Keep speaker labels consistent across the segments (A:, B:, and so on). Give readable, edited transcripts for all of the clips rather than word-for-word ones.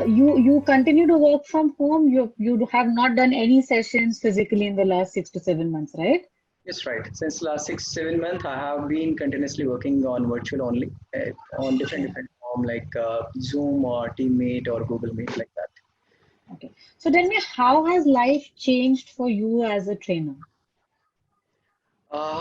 A: you continue to work from home. You have not done any sessions physically in the last 6 to 7 months, right?
B: Yes, right. Since last 6, 7 months, I have been continuously working on virtual only, on different
A: Okay.
B: different form like Zoom or Teammate or Google Meet like that.
A: Okay. So tell me, how has life changed for you as a trainer?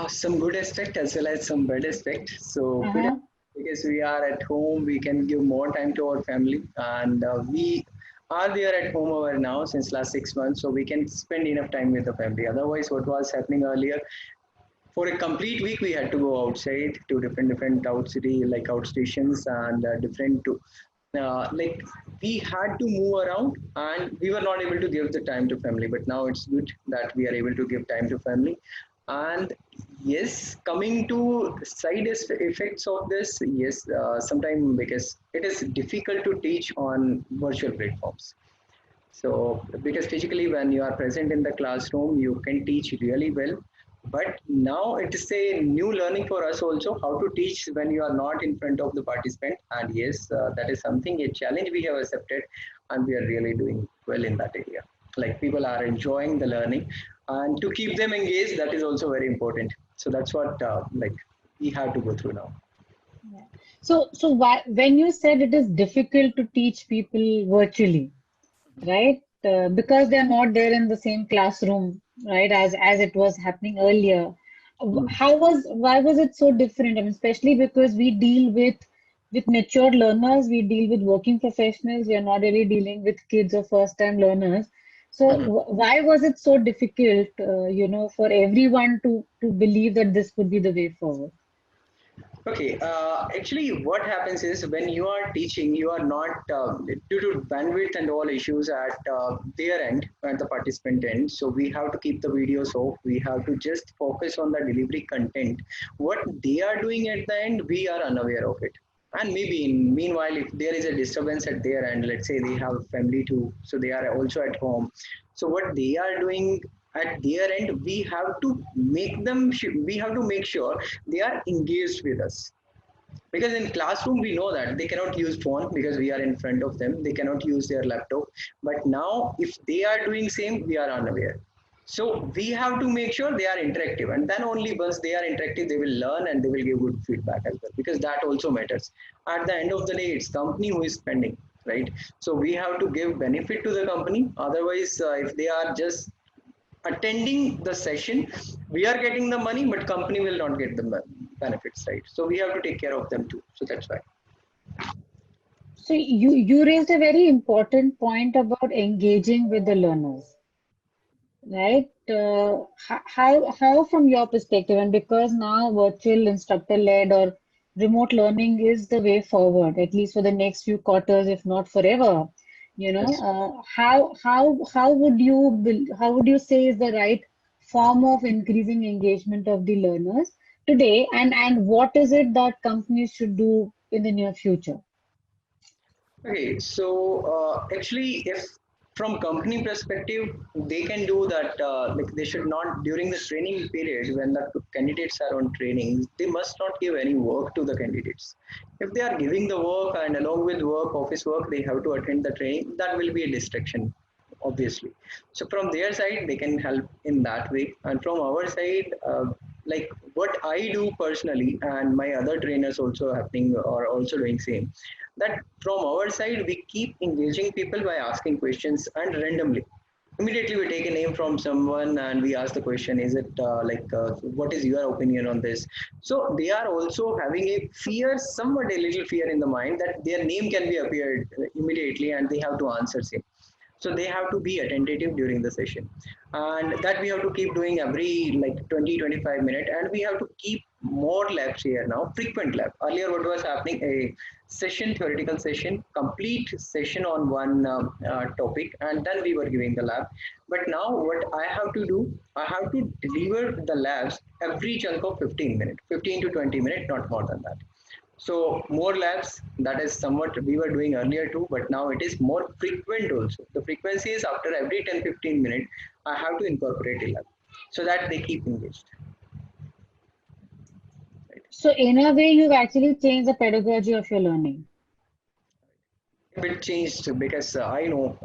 B: Some good aspect as well as some bad aspect. So good
A: Uh-huh.
B: because we are at home, we can give more time to our family, and we are there at home over now since last 6 months, so we can spend enough time with the family. Otherwise, what was happening earlier, for a complete week we had to go outside to different out city like outstations and different to like we had to move around and we were not able to give the time to family, but now it's good that we are able to give time to family. And yes, coming to effects of this, yes, sometimes because it is difficult to teach on virtual platforms. So, because physically, when you are present in the classroom, you can teach really well. But now it is a new learning for us also how to teach when you are not in front of the participant. And yes, that is something, a challenge we have accepted, and we are really doing well in that area. Like people are enjoying the learning, and to keep them engaged, that is also very important. So that's what like we have to go through now.
A: Yeah. So why, when you said it is difficult to teach people virtually, right? Because they're not there in the same classroom, right? As it was happening earlier. Why was it so different? I mean, especially because we deal with mature learners, we deal with working professionals. We are not really dealing with kids or first-time learners. So
B: Mhm.
A: why was it so difficult, for everyone to believe that this could be the way forward?
B: Okay, actually, what happens is when you are teaching, you are not due to bandwidth and all issues at their end, at the participant end. So we have to keep the videos off. We have to just focus on the delivery content. What they are doing at the end, we are unaware of it. And maybe meanwhile, if there is a disturbance at their end, let's say they have family too, so they are also at home. So what they are doing at their end, we have to make them. We have to make sure they are engaged with us, because in classroom we know that they cannot use phone because we are in front of them, they cannot use their laptop. But now if they are doing same, we are unaware. So we have to make sure they are interactive, and then only once they are interactive they will learn and they will give good feedback as well, because that also matters. At the end of the day, it's company who is spending, right? So we have to give benefit to the company. Otherwise, if they are just attending the session, we are getting the money but company will not get the benefits, right? So we have to take care of them too, so that's why.
A: So you raised a very important point about engaging with the learners, right? How from your perspective, and because now virtual instructor-led or remote learning is the way forward, at least for the next few quarters, if not forever,
B: Yes.
A: how would you say is the right form of increasing engagement of the learners today, and what is it that companies should do in the near future?
B: Okay, so actually, if from company perspective, they can do that. Like they should not during the training period when the candidates are on training, they must not give any work to the candidates. If they are giving the work and along with work, office work, they have to attend the training. That will be a distraction, obviously. So from their side, they can help in that way, and from our side, like what I do personally, and my other trainers also happening or also doing same, that from our side we keep engaging people by asking questions and randomly immediately we take a name from someone and we ask the question, is it what is your opinion on this? So they are also having a fear, somewhat a little fear in the mind that their name can be appeared immediately and they have to answer same. So they have to be attentive during the session, and that we have to keep doing every like 20 25 minutes, and we have to keep more labs here now, frequent lab. Earlier what was happening, a session, theoretical session, complete session on one topic, and then we were giving the lab. But now what I have to do, I have to deliver the labs every chunk of 15 minutes, 15 to 20 minutes, not more than that. So more labs, that is somewhat we were doing earlier too, but now it is more frequent also. The frequency is after every 10 15 minutes, I have to incorporate a lab so that they keep engaged. Right?
A: So in a way, you've actually changed the pedagogy of your learning.
B: bit changed because I know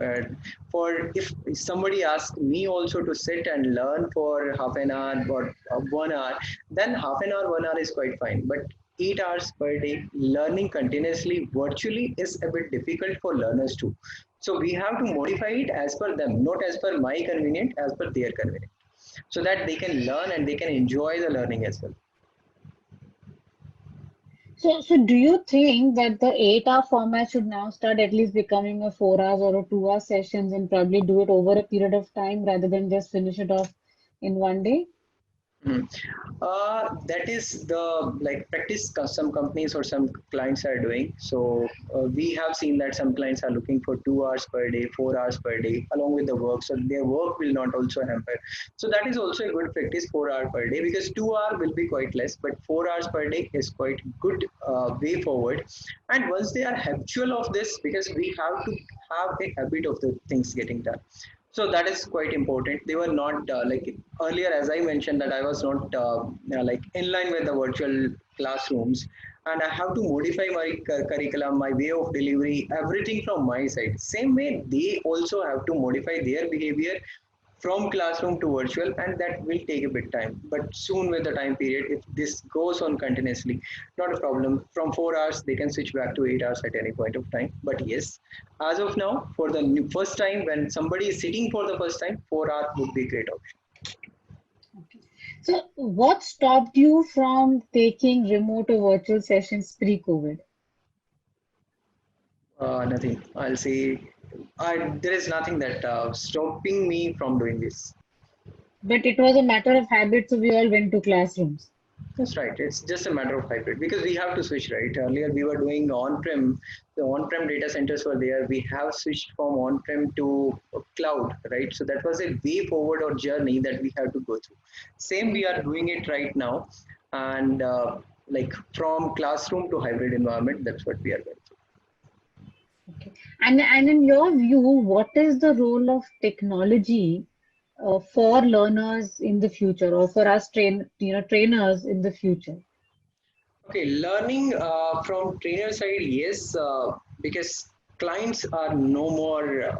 B: for if somebody asks me also to sit and learn for half an hour or 1 hour, then half an hour, 1 hour is quite fine. But 8 hours per day learning continuously virtually is a bit difficult for learners too. So we have to modify it as per them, not as per my convenient, as per their convenient, so that they can learn and they can enjoy the learning as well.
A: So do you think that the 8 hour format should now start at least becoming a 4 hours or a 2 hour sessions and probably do it over a period of time rather than just finish it off in one day?
B: Mm. That is the like practice some companies or some clients are doing. So we have seen that some clients are looking for 2 hours per day, 4 hours per day, along with the work. So their work will not also hamper. So that is also a good practice, 4 hours per day, because 2 hour will be quite less, but 4 hours per day is quite good way forward. And once they are habitual of this, because we have to have a habit of the things getting done, so that is quite important. They were not like earlier, as I mentioned, that I was not like in line with the virtual classrooms, and I have to modify my curriculum, my way of delivery, everything from my side. Same way they also have to modify their behavior from classroom to virtual, and that will take a bit time, but soon with the time period, if this goes on continuously, not a problem. From 4 hours they can switch back to 8 hours at any point of time. But yes, as of now, for the first time, when somebody is sitting for the first time, 4 hours would be a great option.
A: Okay. So what stopped you from taking remote or virtual sessions pre-COVID?
B: Nothing, I'll say. There is nothing that stopping me from doing this.
A: But it was a matter of habit, so we all went to classrooms.
B: That's right. It's just a matter of hybrid because we have to switch, right? Earlier we were doing on-prem, the on-prem data centers were there. We have switched from on-prem to cloud, right? So that was a way forward or journey that we have to go through. Same, we are doing it right now, and like from classroom to hybrid environment, that's what we are going through.
A: Okay. And in your view, what is the role of technology for learners in the future, or for us trainers in the future?
B: Okay, learning from trainer side, yes, because clients are no more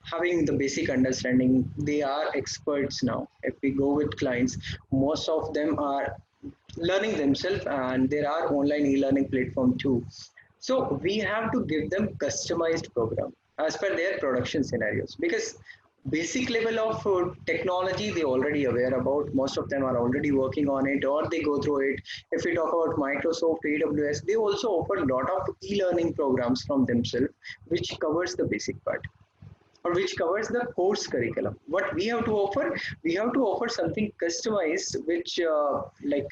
B: having the basic understanding. They are experts now. If we go with clients, most of them are learning themselves, and there are online e-learning platform too. So we have to give them customized program as per their production scenarios, because basic level of technology they already aware about. Most of them are already working on it, or they go through it. If we talk about Microsoft, AWS, they also offer a lot of e-learning programs from themselves, which covers the basic part, or which covers the course curriculum. What we have to offer, we have to offer something customized, which like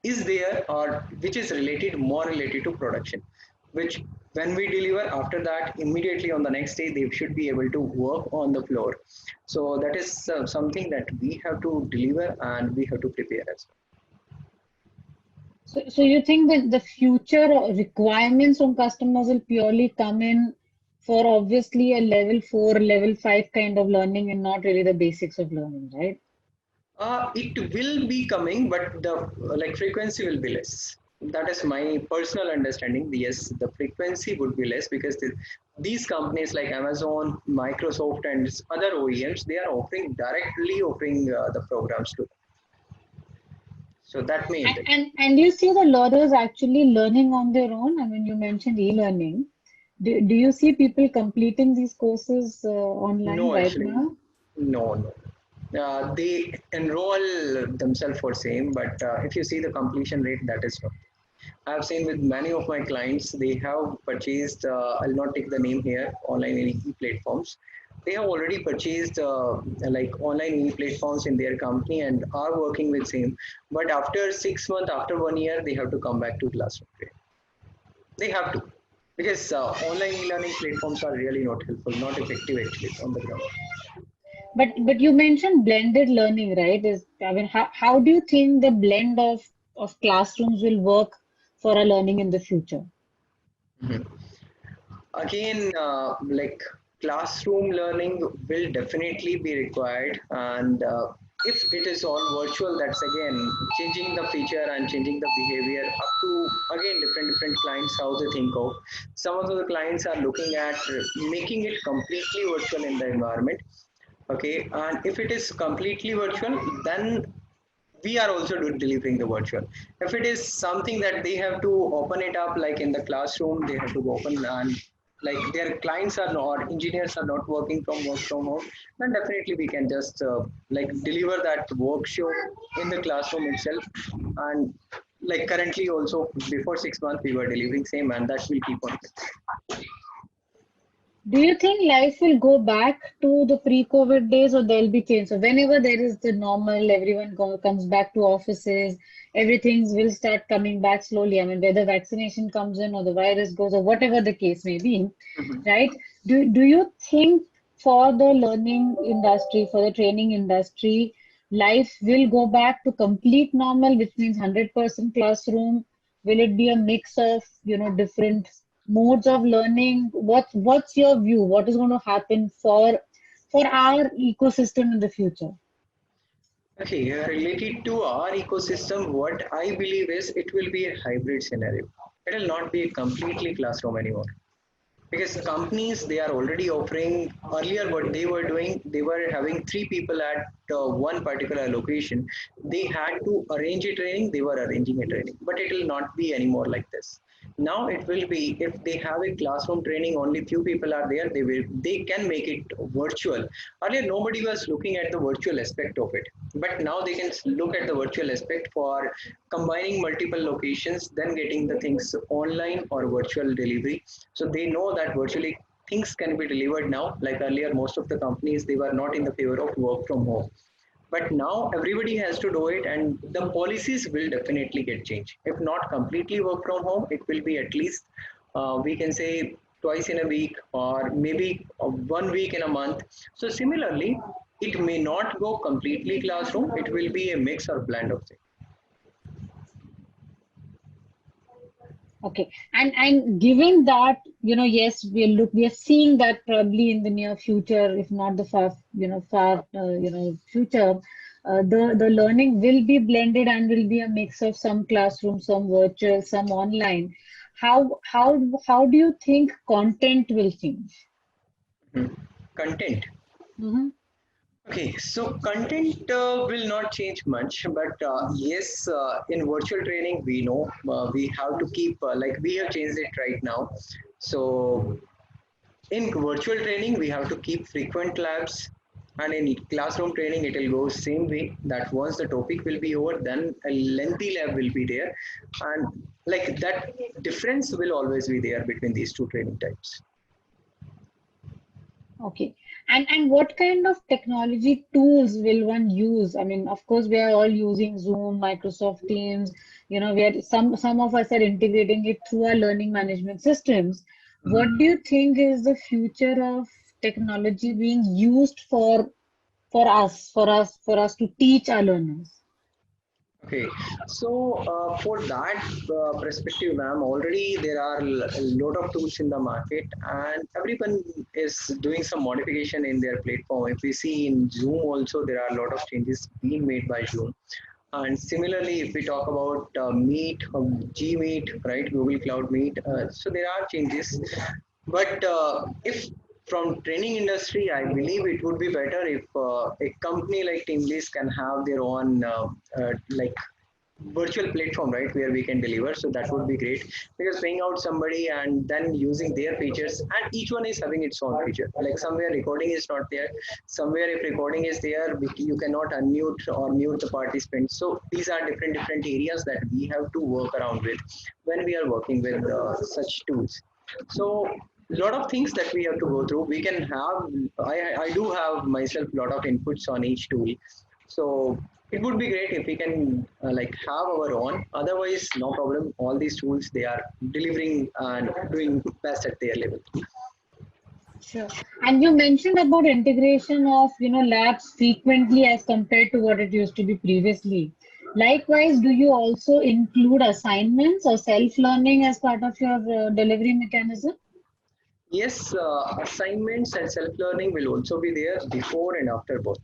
B: is there, or which is related, more related to production, which when we deliver, after that immediately on the next day they should be able to work on the floor. So that is something that we have to deliver and we have to prepare as well.
A: So you think that the future requirements from customers will purely come in for obviously a level 4, level 5 kind of learning and not really the basics of learning, right?
B: It will be coming, but the like frequency will be less. That is my personal understanding. Yes, the frequency would be less because these companies like Amazon, Microsoft, and other OEMs, they are directly offering the programs to them. So that may
A: And,
B: impact.
A: and you see the learners actually learning on their own. I mean, you mentioned e-learning. Do you see people completing these courses online
B: No,
A: right
B: actually,
A: now?
B: no. They enroll themselves for same, but if you see the completion rate, that is not. I've seen with many of my clients, they have purchased, I'll not take the name here, online e-platforms. They have already purchased like online e-platforms in their company and are working with same. But after 6 months, after 1 year, they have to come back to classroom training. They have to, because online e-learning platforms are really not helpful, not effective actually on the ground.
A: But you mentioned blended learning, right? I mean, how do you think the blend of classrooms will work for our learning in the future?
B: Mhm. Again, like classroom learning will definitely be required, and if it is all virtual, that's again changing the feature and changing the behavior up to again different clients how they think of. Some of the clients are looking at making it completely virtual in the environment. Okay, and if it is completely virtual, then we are also delivering the virtual. If it is something that they have to open it up, like in the classroom, they have to open and like their clients are not, or engineers are not work from home, then definitely we can just like deliver that workshop in the classroom itself. And like currently also before 6 months we were delivering same, and that will keep on.
A: Do you think life will go back to the pre-COVID days or there'll be change? So whenever there is the normal, everyone comes back to offices, everything will start coming back slowly. I mean, whether vaccination comes in or the virus goes or whatever the case may be,
B: Mhm.
A: right? Do you think for the learning industry, for the training industry, life will go back to complete normal, which means 100% classroom? Will it be a mix of, different modes of learning? What's your view? What is going to happen for our ecosystem in the future?
B: Okay, related to our ecosystem, what I believe is it will be a hybrid scenario. It will not be a completely classroom anymore, because companies they are already offering. Earlier what they were doing, they were having three people at one particular location. They had to arrange a training, they were arranging a training, but it will not be anymore like this. Now it will be, if they have a classroom training, only few people are there, they can make it virtual. Earlier nobody was looking at the virtual aspect of it, but now they can look at the virtual aspect for combining multiple locations, then getting the things online or virtual delivery. So they know that virtually things can be delivered now. Like earlier most of the companies they were not in the favor of work from home, but now everybody has to do it, and the policies will definitely get changed. If not completely work from home, it will be at least we can say twice in a week, or maybe 1 week in a month. So similarly, it may not go completely classroom, it will be a mix or blend of things.
A: Okay. And given that, yes, we are seeing that probably in the near future, if not the far future, the learning will be blended and will be a mix of some classroom, some virtual, some online. How do you think content will change?
B: Mhm. Content.
A: Mm-hmm.
B: Okay, so content will not change much, but yes, in virtual training, we know we have to keep, like we have changed it right now. So in virtual training, we have to keep frequent labs, and in classroom training, it will go same way. That once the topic will be over, then a lengthy lab will be there, and like that difference will always be there between these two training types.
A: Okay. And what kind of technology tools will one use? I mean, of course, we are all using Zoom, Microsoft Teams. Some of us are integrating it through our learning management systems. What do you think is the future of technology being used for us to teach our learners?
B: Okay, so for that perspective, ma'am, already there are a lot of tools in the market, and everyone is doing some modification in their platform. If we see in Zoom, also there are a lot of changes being made by Zoom. And similarly, if we talk about Meet, Gmeet, right, Google Cloud Meet, so there are changes. But if from training industry, I believe it would be better if a company like Teamlist can have their own like virtual platform, right, where we can deliver. So that would be great, because paying out somebody and then using their features, and each one is having its own feature. Like somewhere recording is not there, somewhere if recording is there, you cannot unmute or mute the participants. So these are different areas that we have to work around with when we are working with such tools. So a lot of things that we have to go through. We can have, I do have myself a lot of inputs on each tool. So it would be great if we can like have our own. Otherwise, no problem. All these tools they are delivering and doing best at their level.
A: Sure. And you mentioned about integration of, labs frequently as compared to what it used to be previously. Likewise, do you also include assignments or self-learning as part of your delivery mechanism?
B: Yes, assignments and self-learning will also be there before and after both.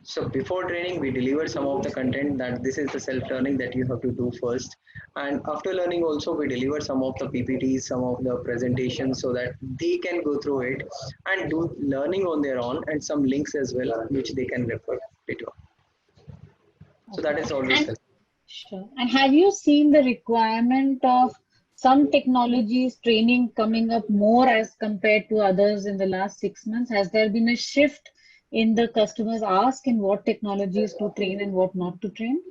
B: So before training, we deliver some of the content that this is the self-learning that you have to do first. And after learning also, we deliver some of the PPTs, some of the presentations so that they can go through it and do learning on their own and some links as well, which they can refer later on. So
A: Okay.
B: that is always
A: And
B: helpful.
A: sure. And have you seen the requirement of some technologies training coming up more as compared to others in the last 6 months? Has there been a shift in the customers ask in what technologies to train and what not to train?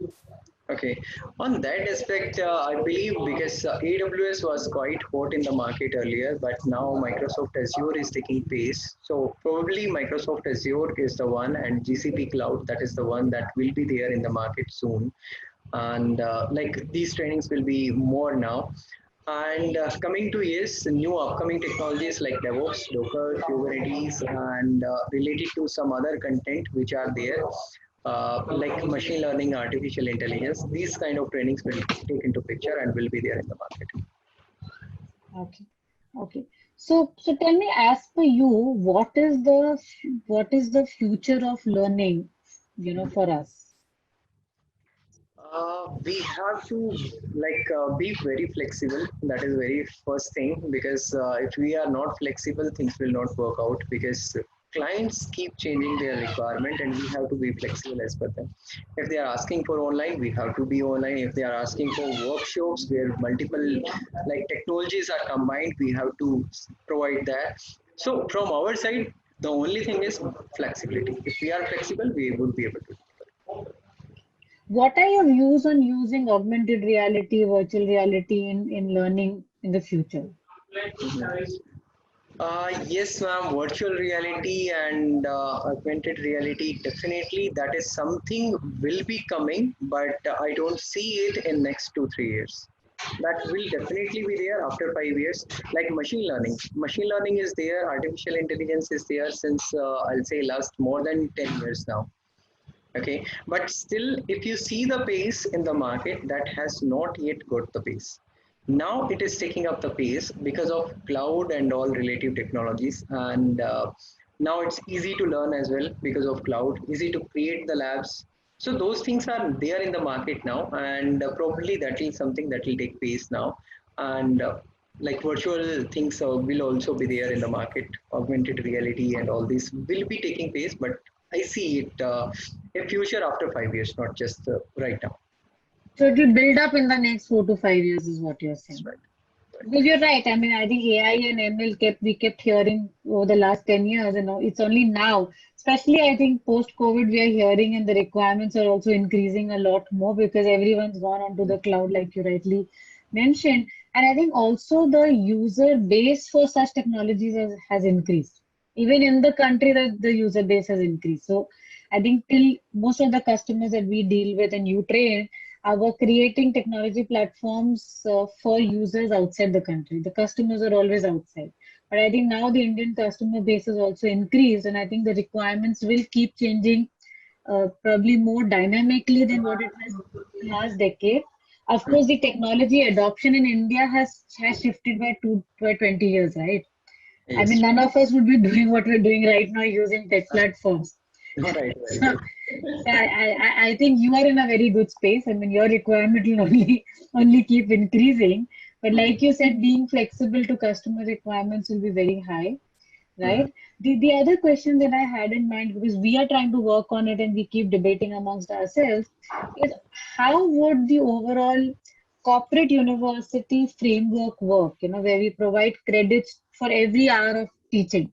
B: Okay, on that aspect, I believe because AWS was quite hot in the market earlier, but now Microsoft Azure is taking pace. So probably Microsoft Azure is the one, and GCP Cloud, that is the one that will be there in the market soon. And like these trainings will be more now. And coming to yes, new upcoming technologies like DevOps, Docker, Kubernetes, and related to some other content which are there, like machine learning, artificial intelligence. These kind of trainings will take into picture and will be there in the market.
A: Okay. Okay. So tell me, as per you, what is the future of learning, for us?
B: We have to be very flexible. That is very first thing because if we are not flexible, things will not work out because clients keep changing their requirement and we have to be flexible as per them. If they are asking for online, we have to be online. If they are asking for workshops where multiple technologies are combined, we have to provide that. So from our side, the only thing is flexibility. If we are flexible, we would be able to.
A: What are your views on using augmented reality, virtual reality in learning in the future?
B: Yes, ma'am. Virtual reality and augmented reality, definitely that is something will be coming, but I don't see it in next 2 3 years. That will definitely be there after 5 years. Like machine learning, machine learning is there. Artificial intelligence is there since I'll say last more than 10 years now. Okay, but still, if you see the pace in the market, that has not yet got the pace. Now it is taking up the pace because of cloud and all relative technologies, and now it's easy to learn as well because of cloud, easy to create the labs. So those things are there in the market now, and probably that is something that will take place now, and like virtual things will also be there in the market. Augmented reality and all this will be taking place, but I see it a future after 5 years, not just right now.
A: So it will build up in the next 4 to 5 years, is what you're
B: That's
A: saying.
B: right.
A: Because you're right. I mean, I think AI and ML we kept hearing over the last 10 years, and now it's only now, especially I think post-COVID, we are hearing and the requirements are also increasing a lot more because everyone's gone onto the cloud, like you rightly mentioned. And I think also the user base for such technologies has increased. Even in the country, the user base has increased. So I think till most of the customers that we deal with and you train, are creating technology platforms for users outside the country. The customers are always outside. But I think now the Indian customer base has also increased, and I think the requirements will keep changing probably more dynamically than what it has last decade. Of course, the technology adoption in India has shifted by 20 years, right? I mean,
B: Yes.
A: none of us would be doing what we're doing right now using tech platforms.
B: Right. Right.
A: So, so I think you are in a very good space. I mean, your requirement will only keep increasing. But like you said, being flexible to customer requirements will be very high,
B: Mhm.
A: right? The other question that I had in mind, because we are trying to work on it and we keep debating amongst ourselves, is how would the overall corporate university framework work, where we provide credits for every hour of teaching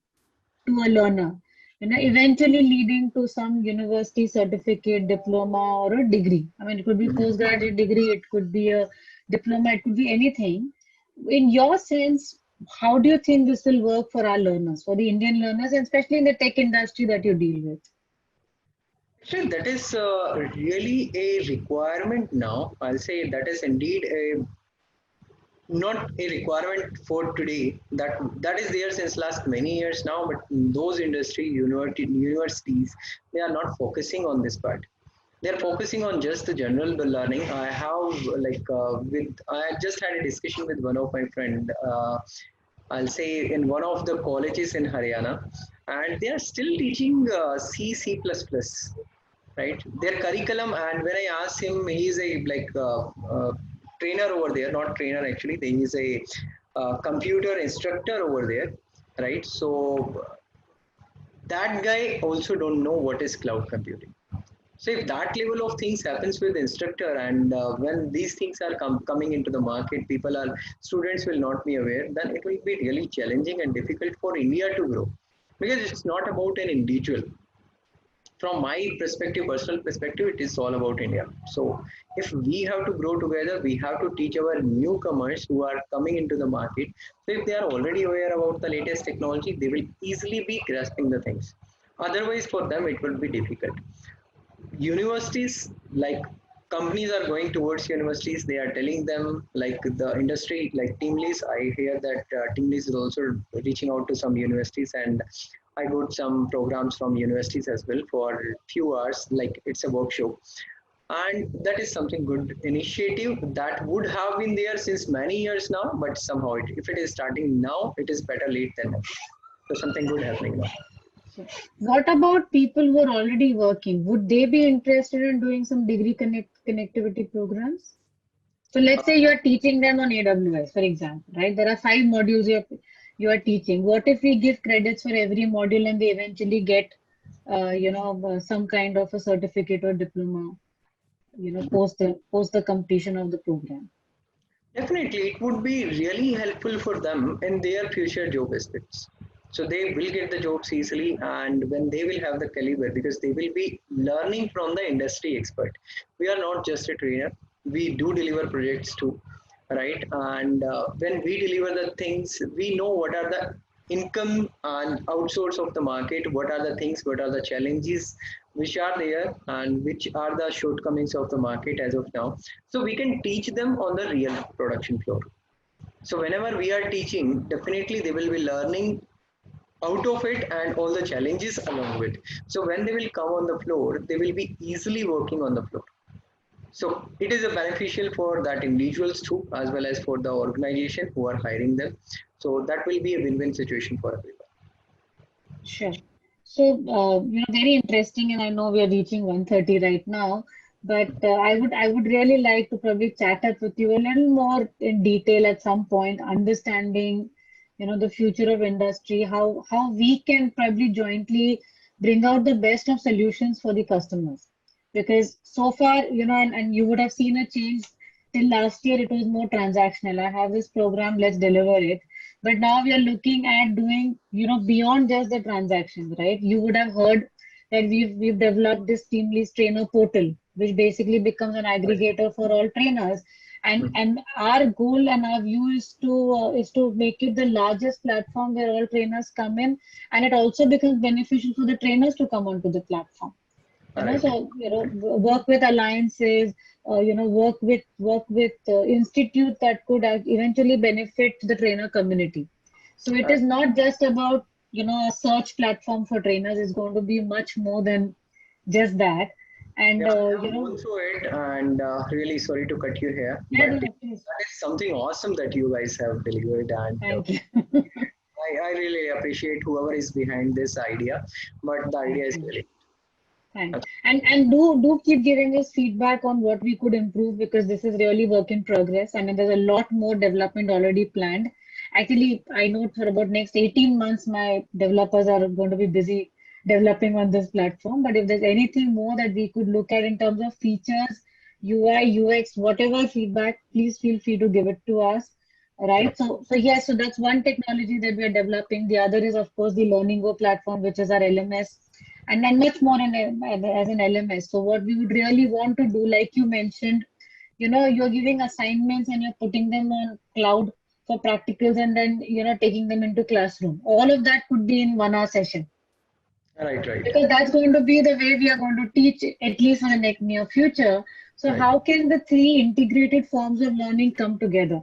A: to a learner, eventually leading to some university certificate, diploma, or a degree. I mean, it could be postgraduate degree, it could be a diploma, it could be anything. In your sense, how do you think this will work for our learners, for the Indian learners, and especially in the tech industry that you deal with?
B: Actually, that is really a requirement now. I'll say that is indeed a not a requirement for today. That is there since last many years now. But those universities, they are not focusing on this part. They're focusing on just the general learning. I have I just had a discussion with one of my friend. I'll say in one of the colleges in Haryana, and they are still teaching C++. right? Their curriculum, and when I asked him, he's a trainer over there, not trainer actually. He is a computer instructor over there, right? So that guy also don't know what is cloud computing. So if that level of things happens with instructor, and when these things are coming into the market, students will not be aware, then it will be really challenging and difficult for India to grow, because it's not about an individual. From my perspective, personal perspective, it is all about India. So if we have to grow together, we have to teach our newcomers who are coming into the market. So if they are already aware about the latest technology, they will easily be grasping the things. Otherwise, for them, it will be difficult. Universities, like, companies are going towards universities. They are telling them, like, the industry, like team leads, I hear that team leads is also reaching out to some universities, and I got some programs from universities as well for few hours, like it's a workshop. And that is something good initiative that would have been there since many years now, but somehow if it is starting now, it is better late than never. So something good happening now.
A: So what about people who are already working? Would they be interested in doing some degree connectivity programs? So let's say you're teaching them on AWS, for example, right? There are 5 modules you are teaching. What if we give credits for every module and they eventually get, some kind of a certificate or diploma, post the completion of the program?
B: Definitely, it would be really helpful for them in their future job aspects. So they will get the jobs easily, and when they will have the caliber, because they will be learning from the industry expert. We are not just a trainer; we do deliver projects too, right? And when we deliver the things, we know what are the income and outsource of the market, what are the things, what are the challenges which are there, and which are the shortcomings of the market as of now. So we can teach them on the real production floor. So whenever we are teaching, definitely they will be learning out of it and all the challenges along with. So when they will come on the floor, they will be easily working on the floor. So it is a beneficial for that individuals too, as well as for the organization who are hiring them. So that will be a win-win situation for everyone.
A: Sure. So, very interesting, and I know we are reaching 1:30 right now, but I would really like to probably chat up with you a little more in detail at some point, understanding, the future of industry, how we can probably jointly bring out the best of solutions for the customers. Because so far, and you would have seen a change till last year, it was more transactional. I have this program, let's deliver it. But now we are looking at doing, beyond just the transactions, right? You would have heard that we've developed this Teamlease trainer portal, which basically becomes an
B: Right.
A: aggregator for all trainers. And our goal and our view is to make it the largest platform where all trainers come in, and it also becomes beneficial for the trainers to come onto the platform.
B: All right.
A: So work with alliances, work with institutes that could eventually benefit the trainer community. So it is not just about a search platform for trainers. It's going to be much more than just that. And
B: Yeah, I have gone through it, and really sorry to cut you here,
A: yeah,
B: but
A: no,
B: that
A: please.
B: is something awesome that you guys have delivered, and
A: Thank you.
B: I really appreciate whoever is behind this idea. But the idea
A: Thank
B: is
A: you.
B: really
A: Thanks. And do keep giving us feedback on what we could improve, because this is really work in progress. I mean, there's a lot more development already planned. Actually, I know for about next 18 months, my developers are going to be busy developing on this platform. But if there's anything more that we could look at in terms of features, UI, UX, whatever feedback, please feel free to give it to us. Right. So yes, so that's one technology that we are developing. The other is, of course, the LearningGo platform, which is our LMS, and then much more as an LMS. So what we would really want to do, like you mentioned, you're giving assignments and you're putting them on cloud for practicals, and then, taking them into classroom. All of that could be in 1 hour session,
B: right, right,
A: because that's going to be the way we are going to teach, at least in the near future. So
B: right.
A: how can the three integrated forms of learning come together?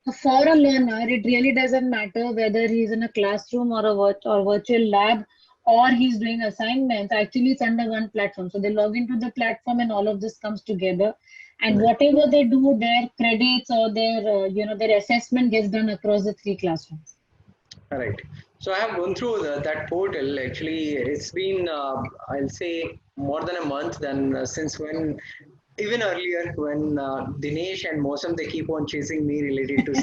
A: So for a learner, it really doesn't matter whether he's in a classroom or or virtual lab, or he's doing assignments. Actually, it's under one platform. So they log into the platform and all of this comes together. And
B: Right.
A: whatever they do, their credits or their assessment gets done across the three classrooms.
B: Right. So I have gone through that portal. Actually, it's been I'll say more than a month. Then since when, even earlier when Dinesh and Mosam they keep on chasing me related to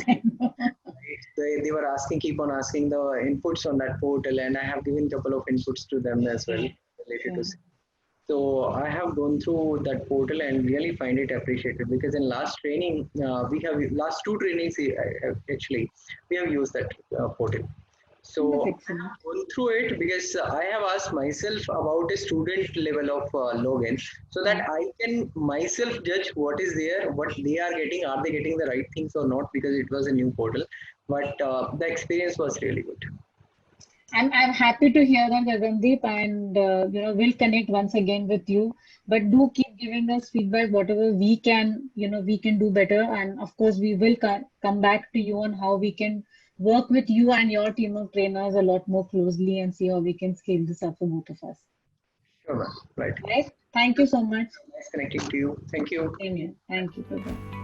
B: they were asking, keep on asking the inputs on that portal, and I have given couple of inputs to them as well related to.
A: Yeah.
B: So I have gone through that portal and really find it appreciated because in last training we have last two trainings actually we have used that portal.
A: That's
B: So I
A: excellent.
B: have gone through it because I have asked myself about a student level of login so that
A: Yeah.
B: I can myself judge what is there, what they are getting, are they getting the right things or not because it was a new portal. But the experience was really good.
A: I'm happy to hear that, Gagandeep, and we'll connect once again with you. But do keep giving us feedback, whatever we can, we can do better. And of course, we will come back to you on how we can work with you and your team of trainers a lot more closely and see how we can scale this up for both of us.
B: Sure, ma'am. Right.
A: Right? Thank you so much.
B: Nice connecting to you. Thank you.
A: Same here. Thank you. Bye bye.